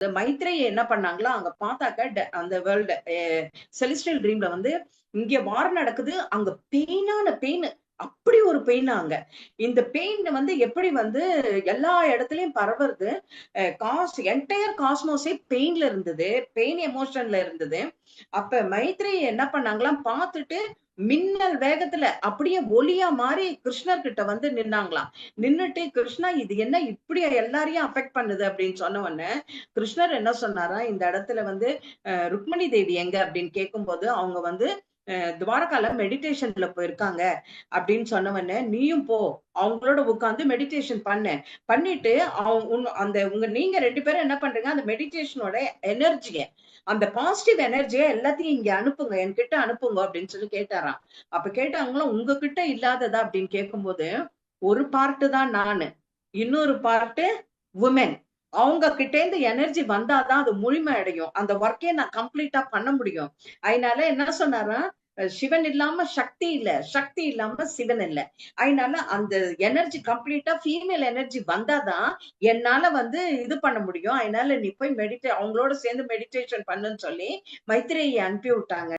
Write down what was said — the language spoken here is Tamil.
மைத்ரேயி என்ன பண்ணாங்களோ அங்க பார்த்தாக்க அந்த வேர்ல்டு செலிஸ்டியல் ட்ரீம்ல வந்து இங்க வார் நடக்குது, அங்க பெயினான பெயின், அப்படி ஒரு பெயின் அங்க. இந்த பெயின் வந்து எப்படி வந்து எல்லா இடத்துலயும் பரவுறது, என்டையர் காஸ்மோஸே பெயின்ல இருந்தது, பெயின் எமோஷன்ல இருந்தது. அப்ப மைத்ரேயி என்ன பண்ணாங்களாம் பார்த்துட்டு மின்னல் வேகத்துல அப்படியே ஒளியா மாறி கிருஷ்ணர் கிட்ட வந்து நின்னாங்களாம். நின்னுட்டு கிருஷ்ணா இது என்ன இப்படி எல்லாரையும் அஃபெக்ட் பண்ணுது அப்படின்னு சொன்ன உடனே கிருஷ்ணர் என்ன சொன்னாரா, இந்த இடத்துல வந்து ருக்மணி தேவி எங்க அப்படின்னு கேட்கும்போது அவங்க வந்து துவாரகால மெடிடேஷன்ல போயிருக்காங்க அப்படின்னு சொன்னவன, நீயும் போ, அவங்களோட உட்காந்து மெடிடேஷன் பண்ணு, பண்ணிட்டு நீங்க 2 பேரும் என்ன பண்றீங்க, அந்த மெடிடேஷனோட எனர்ஜிய, அந்த பாசிட்டிவ் எனர்ஜியை எல்லாத்தையும் இங்க அனுப்புங்க, என்கிட்ட அனுப்புங்க அப்படின்னு சொல்லி கேட்டாராம். அப்ப கேட்டாங்களும் உங்ககிட்ட இல்லாததா அப்படின்னு கேட்கும்போது, ஒரு பார்ட்டு தான் நானு, இன்னொரு பார்ட்டு உமன், அவங்க கிட்ட இருந்து எனர்ஜி வந்தாதான் அது முழுமை அடையும், அந்த ஒர்க்கே நான் கம்ப்ளீட்டா பண்ண முடியும். அதனால என்ன சொன்னாரா, சிவன் இல்லாம சக்தி இல்ல, சக்தி இல்லாம சிவன் இல்ல. அதனால அந்த எனர்ஜி கம்ப்ளீட்டா ஃபீமேல் எனர்ஜி வந்தாதான் என்னால வந்து இது பண்ண முடியும். அதனால நீ போய் அவங்களோட சேர்ந்து மெடிடேஷன் பண்ணுன்னு சொல்லி மைத்ரேயை அனுப்பி விட்டாங்க.